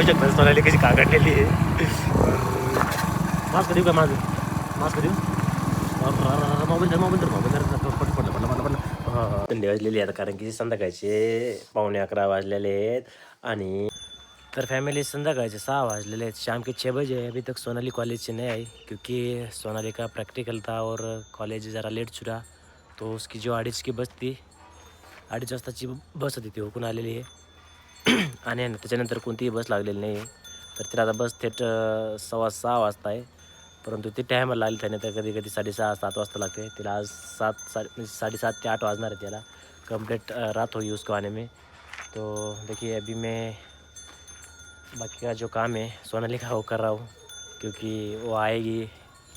पाहू शकता सोनाली कशी काकडलेली आहे. मास्क देऊ का माझं? मास्क देऊ? मोबाईल पडलं. थंडी वाजलेली आहे कारण की संध्याकाळचे 11:15 वाजलेले आहेत. आणि तर फैमिली संध्याकाळचे 6 वाजलेले हैं। शाम के 6 बजे अभी तक सोनाली कॉलेज से नहीं आई क्योंकि सोनाली का प्रैक्टिकल था और कॉलेज ज़रा लेट छुटा। तो उसकी जो 2:30 की बस थी, 2:30 वाजताची बस होती ती हुकून आलेली आहे. आणि त्याच्यानंतर कोणतीही बस लागलेली नाही आहे. तर तिला आता बस थेट 6:15 वाजता आहे. परंतु ती टायमाला लागली त्याने तर कधी कधी 6:30-7 वाजता लागते तिला. आज 7 ते 8 वाजणार है त्याला. कंप्लीट रात होगी उसको आने में. तो देखिए अभी मैं बाकी का जो काम है सोनाली का वो कर रहा हूँ क्योंकि वो आएगी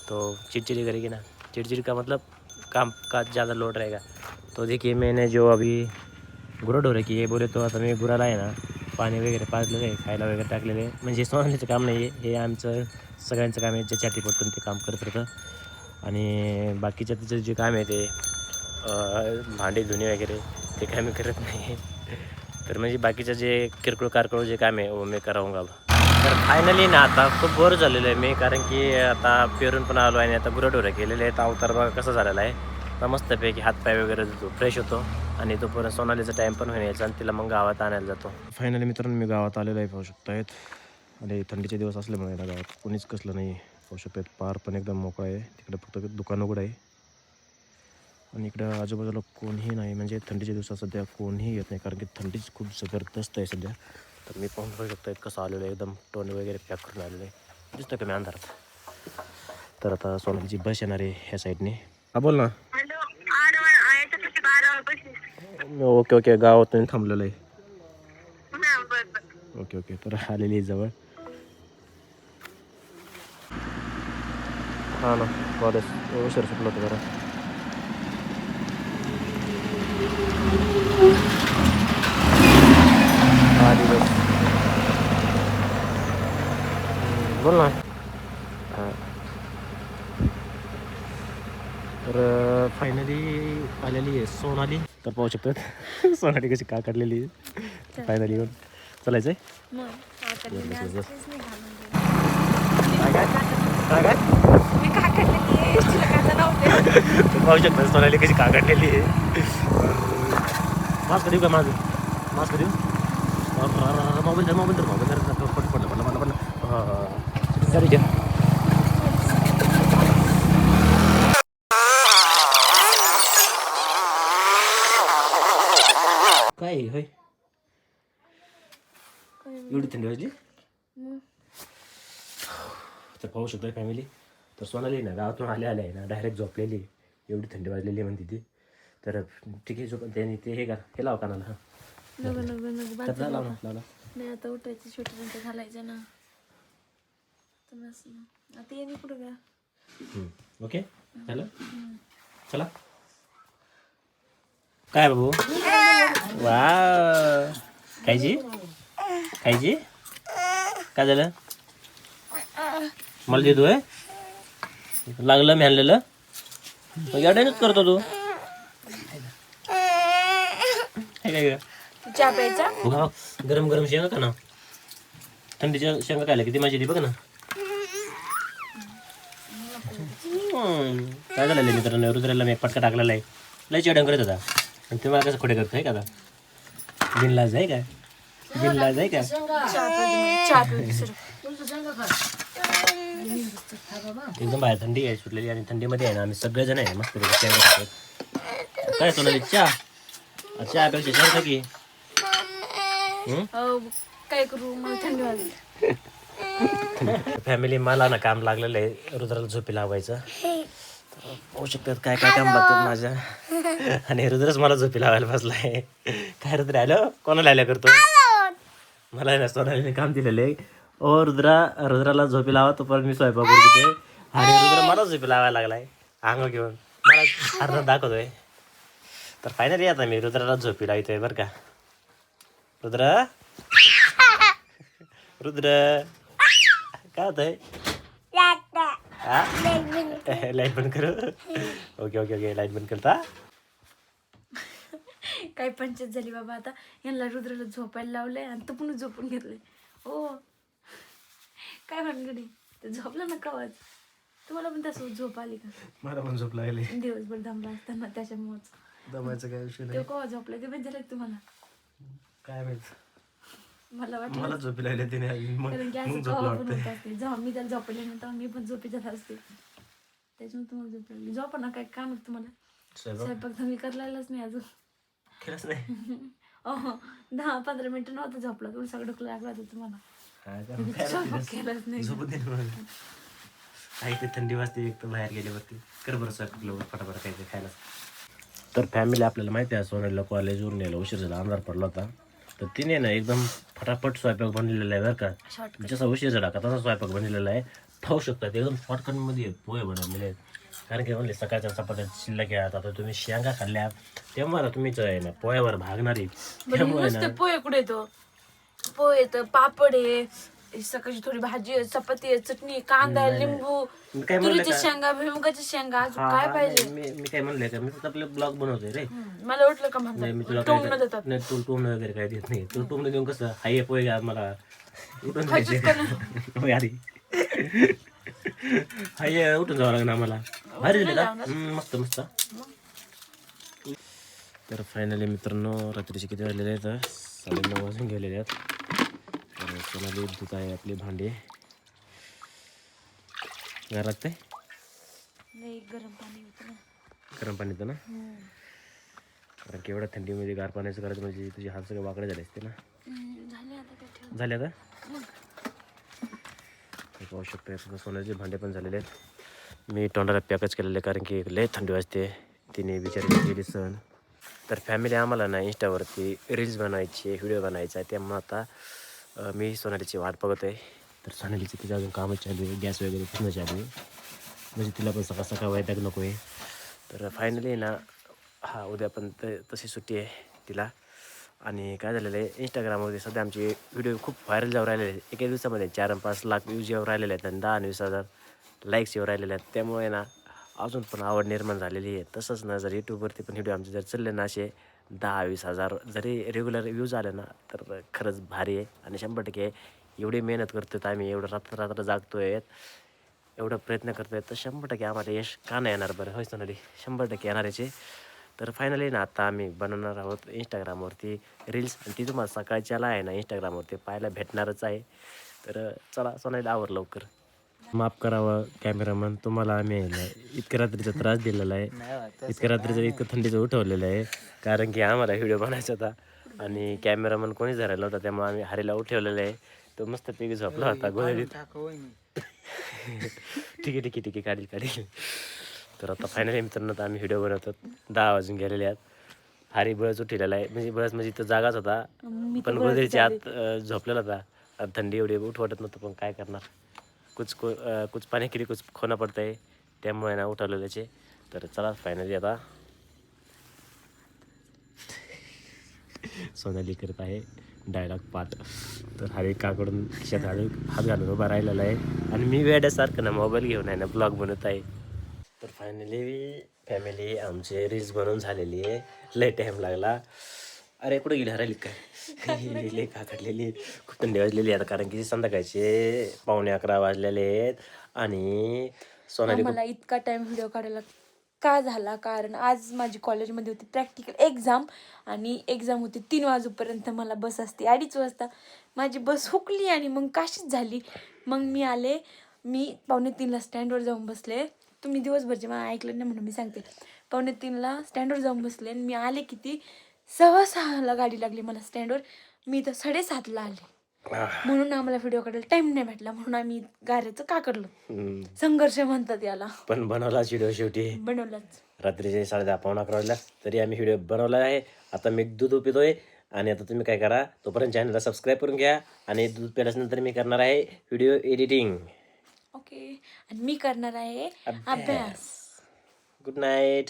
तो चिड़चिड़ी करेगी ना. चिड़चिड़ी का मतलब काम का ज़्यादा लोड रहेगा. तो देखिए मैंने जो अभी गुरंढोरं की आहे बोले तो आता मी गुराला आहे ना पाणी वगैरे पाजलेलं आहे, खायला वगैरे टाकलेलं आहे. म्हणजे सोनालीचं काम नाही आहे, हे आमचं सगळ्यांचं काम आहे. ज्याच्या हाती ते काम करत राहतं. आणि बाकीच्या तिचं जे काम आहे ते भांडी धुणे वगैरे ते काय मी करत नाही. तर म्हणजे बाकीचं जे किरकोळ कारकोळ जे काम आहे वो मी करावंगा. तर फायनली ना आता खूप बोर झालेलं आहे मी कारण की आता पेरून पण आलो आणि आता गुरंढोरं केलेले आहेत. अवतार बघा कसा झालेला आहे. आता मस्तपैकी हातपाय वगैरे धुतो, फ्रेश होतो आणि तोपर्यंत सोनालीचा टाईम पण होण्याचा आणि तिला मग गावात आणायला जातो. फायनली मित्रांनो मी गावात आलेलो आहे पाहू शकतायत. आणि थंडीचे दिवस असल्यामुळे ना गावात कोणीच कसलं नाही पाहू शकतायत. पार पण एकदम मोकळा आहे. तिकडे फक्त दुकान उघड आहे आणि इकडं आजूबाजूला कोणीही नाही. म्हणजे थंडीच्या दिवसात सध्या कोणीही येत नाही कारण की थंडीच खूप जबरदस्त आहे सध्या. तर मी पाहून बघू शकतो कसं आलेलं आहे एकदम टोन वगैरे पॅक करून आलेलं आहे. दिसतं का मी अंधारात. तर आता सोनालीची बस येणार आहे ह्या साईडने. हा बोल ना. ओके ओके गावातून थांबलेलं आहे. ओके ओके तर आलेली आहे जवळ. हा ना कॉलेज उशीर सुटलं होतं जरा. बोल ना. तर फायनली आलेली आहे सोनाली. तर पाहू शकतात सोनाली कशी का काढलेली आहे. फायनली येऊन चालायचं आहे. पाहू शकता सोनाली कशी का काढलेली आहे. मास्क देऊ का माझं? मास्क देऊ? मोबाईल पडलं. सॉरी घ्या. काय होय एवढी थंडी वाजली. तर पाहू शकतो फॅमिली. तर सोनाली ना गावातून आले आहे ना डायरेक्ट झोपलेली. एवढी थंडी वाजलेली म्हणते ती. तर ठीक आहे झोप त्याने ते हे का हे लाव कानाला. हां लाव ना. नाही आता उठायचं स्वेटर घालायचं ना. आता ये कुठं गया. ओके झालं चला. काय बाबू वा खायची काय झालं मला देतोय. लागलं मी आणलेलं एवढ्यानेच करतो तू. काय चहा प्यायचा. गरम गरम शेंगा का ना. थंडीच्या शेंगा खायला किती मजा येते बघ ना. काय झालेलं आहे मित्रांनो रुद्राला मी एक पटका टाकलेला आहे. लय चिडण करत होता आणि ते मला कसं खोटे करतोय का आता. बिनलाज आहे का एकदम बाहेर थंडी आहे सुटलेली आणि थंडीमध्ये आहे ना आम्ही सगळेजण आहे मस्त काय सोनाली चहा पेक्षा शेंगा की काय करू मला थंडी वाजली. फॅमिली मला ना काम लागलेलं आहे रुद्राला झोपी लावायचं. पाहू शकतात काय काय काम लागतात माझ्या. आणि रुद्रच मला झोपी लावायला बसला आहे. काय रुद्र आलं कोणाला आल्या करतो. मला ना सोनालीने काम दिलेलं आहे. ओ रुद्राला झोपी लावा तो परत मी स्वयंपाक करते. आणि रुद्र मला झोपी लावायला लागलाय अंग घेऊन मला अर्धा दाखवतोय. तर फायनली आता मी रुद्राला झोपी लावतोय बरं का. रुद्र काय होतंय. लाईट बंद करू. ओके लाईट बंद करता. काय पंचायत झाली बाबा. आता यांना रुद्राला झोपायला लावलंय आणि तो पण झोपून घेतलंय. हो काय भानगडी ते झोपलं ना कवाच. तुम्हाला पण तसं झोप आली का? मला पण झोप लागली. दिवसभर दमला असताना त्याच्यामुळेच. दमायचं काय विषय ते नाही. कवा झोपलं ते माहिती झालं का तुम्हाला? काय माहित, मला वाटलं मला झोपी लागली तिने. कारण की असं मग झोप कवा पण लागते. होत असते. जेव्हा मी त्याला झोपले ना तेव्हा मी पण झोपी जात असते. त्याच्यामुळे तुम्हाला झोप लागली. झोपा ना, काय काम आहे तुम्हाला? स्वयंपाक तर मी करायलाच नाही अजून. केलंच नाही. 10-15 मिनिटं नव्हतं झोपला, तुला सगळं डोकं लागलं होतं तुम्हाला. हा का? मी काय स्वयंपाक म्हणतेस? केलाच नाही. झोपू दे ना मला. काही ते थंडी वाजते, एक तर बाहेर गेल्यावरती कर बरं स्वयंपाक लवकर फटाफट काहीतरी खायला. तर फॅमिली आपल्याला माहिती आहे सोनालीला कॉलेजवरून यायला उशीर झाला, अंधार पडला होता. तर तिने ना एकदम फटाफट स्वयंपाक बनलेला आहे बरं का. शॉर्टकट. जसा उशीर झाला का तसा स्वयंपाक बनलेला आहे. खाऊ शकतात एकदम शॉर्टकटमध्ये पोहे बनवलेले आहेत. कारण की म्हणले सकाळच्या चपात्या शिल्लक आहेत, आता तुम्ही शेंगा खाल्ल्या तेव्हा तुम्हीच आहे ना पोह्यावर भागणारी. त्यामुळे ना नुसते पोहे कुठे येतो? पोहे येतं, पापड आहे, सकाळची थोडी भाजी आहे, चपाती आहे, चटणी आहे, कांदा आहे, लिंबू, मी काय म्हणलं तुरीच्या का? शेंगा, भुईमुगाच्या शेंगा, अजून हा, काय हा, पाहिजे? मी काय म्हणलंय का, मी फक्त आपले ब्लॉग बनवतोय रे. मला वाटलं का नाही, मी म्हणतात तुला टोमणं काय देतात. नाही, तुला टोमणं वगैरे काय देत नाही. तुला टोमणं देऊन कसं हाय पोहे आज मला उठून खायचंच जायचे. का नाही? होय आधी हाय उठून जावं लागणार आम्हाला. भारी दिले का? मस्त मस्त. तर फायनली मित्रांनो रात्रीचे किती वाजलेले आहेत? 9:30 वाजून गेलेले आहेत. तर सोनाली धुत आहे आपली भांडी. गार लागतंय? नाही, गरम पाणी होतं ना. गरम पाणी येतं ना. कारण की एवढ्या थंडीमध्ये गार पाण्याचं करायचं म्हणजे तुझे हात सगळे वाकडे झाले असते ना. झाले आता काय ठेव. झाले आता पाहू शकतो. सोन्याचे भांडे पण झालेले आहेत. मी तोंडाला पॅकच केलेले कारण की लय थंडी वाजते. तिने बिचारी केली सण. तर फॅमिली आम्हाला ना इंस्टावरती रील्स बनवायची, व्हिडिओ बनायचा आहे. त्यामुळे आता मी सोनालीची वाट बघत आहे. तर सोनालीची तिचं अजून कामच चालू आहे, गॅस वगैरे पूर्ण चालू आहे, म्हणजे तिला पण सकाळ सकाळ वैताग नको आहे. तर फायनली ना हा उद्या पण तशी सुट्टी आहे तिला. आणि काय झालेलं आहे, इंस्टाग्राममध्ये सध्या आमचे व्हिडिओ खूप व्हायरल जाऊ राहिलेले आहेत. एका दिवसामध्ये 4-5 लाख व्ह्यूज येऊ राहिलेले आहेत आणि 10-20 हजार लाईक्स येऊ राहिलेले आहेत. त्यामुळे ना अजून पण आवड निर्माण झालेली आहे. तसंच ना जर यूट्यूबवरती पण व्हिडिओ आमचे जर चालले ना असे 10-20 हजार जरी रेग्युलर व्ह्यूज आले ना तर खरंच भारी आहे. आणि 100% एवढी मेहनत करतो आहे आम्ही, एवढं रात्र जागतो आहे, एवढं प्रयत्न करतो आहे, तर 100% आम्हाला यश का नाही येणार बरं? होय सोनाली, 100% येणार याचे. तर फायनली ना आता आम्ही बनवणार आहोत इंस्टाग्रामवरती रील्स. आणि ती तुम्हाला सकाळच्याला आहे ना इंस्टाग्रामवरती पाहायला भेटणारच आहे. तर चला सोनालीला आवर लवकर. माफ करावं कॅमेरामन, तुम्हाला आम्ही आहे ना इतक्या रात्रीचा त्रास दिलेला आहे. इतक्या रात्रीचं इतकं थंडीचं उठवलेलं आहे कारण की आम्हाला व्हिडिओ बनायचा होता आणि कॅमेरामन कोणीच धरायला होता. त्यामुळे आम्ही हरीला उठवलेलं आहे. तो मस्त पैकी झोपला होता गोधडीत. ठीक आहे काढील. तर आता फायनली मित्रांनो आम्ही व्हिडिओ बनवतो. 10 वाजून गेलेले आहेत. हारी बळच उठलेला आहे, म्हणजे म्हणजे तो जागाच होता पण गोधडीच्या आत झोपलेला होता. आणि थंडी एवढी उठ वाटत नव्हतं, पण काय करणार, कुछ पाणी केली कुछ खोना पडतं आहे, त्यामुळे ना उठवलेल्याचे. तर चला फायनली आता सोनाली करत आहे डायलॉग पाठ. तर हरी काकडून खिशात हात घालून उभा राहिलेला आहे आणि मी वेड्यासारखं ना मोबाईल घेऊन आहे ना ब्लॉग बनवत आहे. तर फायनली फॅमिली आमचे रील्स बनवून झालेली आहे. लय टाईम लागला. अरे कुठे गेली, हरायली काय? लय काकडलेली, खूप थंडी वाजलेली आहे कारण की संध्याकाळचे 11:15 वाजलेले आहेत. आणि सोनाली मला इतका टाइम व्हिडिओ काढायला का झाला, कारण आज माझी कॉलेजमध्ये होती प्रॅक्टिकल एक्झाम आणि एक्झाम होती 3 वाजेपर्यंत. मला बस असते 2:30 वाजता. माझी बस हुकली आणि मग काशीच झाली. मग मी 2:45ला स्टँडवर जाऊन बसले. तुम्ही दिवसभरचे मला ऐकलं नाही म्हणून मी सांगते. 2:45ला स्टँडवर जाऊन बसले आणि मी आले किती 6:15ला गाडी लागली मला स्टँडवर. मी तर 7:30ला आले. म्हणून आम्हाला व्हिडिओ काढायला टाइम नाही भेटला, म्हणून आम्ही गाऱ्याचं का काढलं. संघर्ष म्हणतात याला. पण बनवलाच व्हिडिओ शेवटी. बनवलाच. रात्रीचे 10:30-11 वाजला तरी आम्ही व्हिडिओ बनवला आहे. आता मी दूध पितोय आणि आता तुम्ही काय करा, तोपर्यंत चॅनलला सबस्क्राईब करून घ्या. आणि दूध प्यायल्यानंतर मी करणार आहे व्हिडिओ एडिटिंग. ओके. आणि मी करणार आहे अभ्यास. Good night.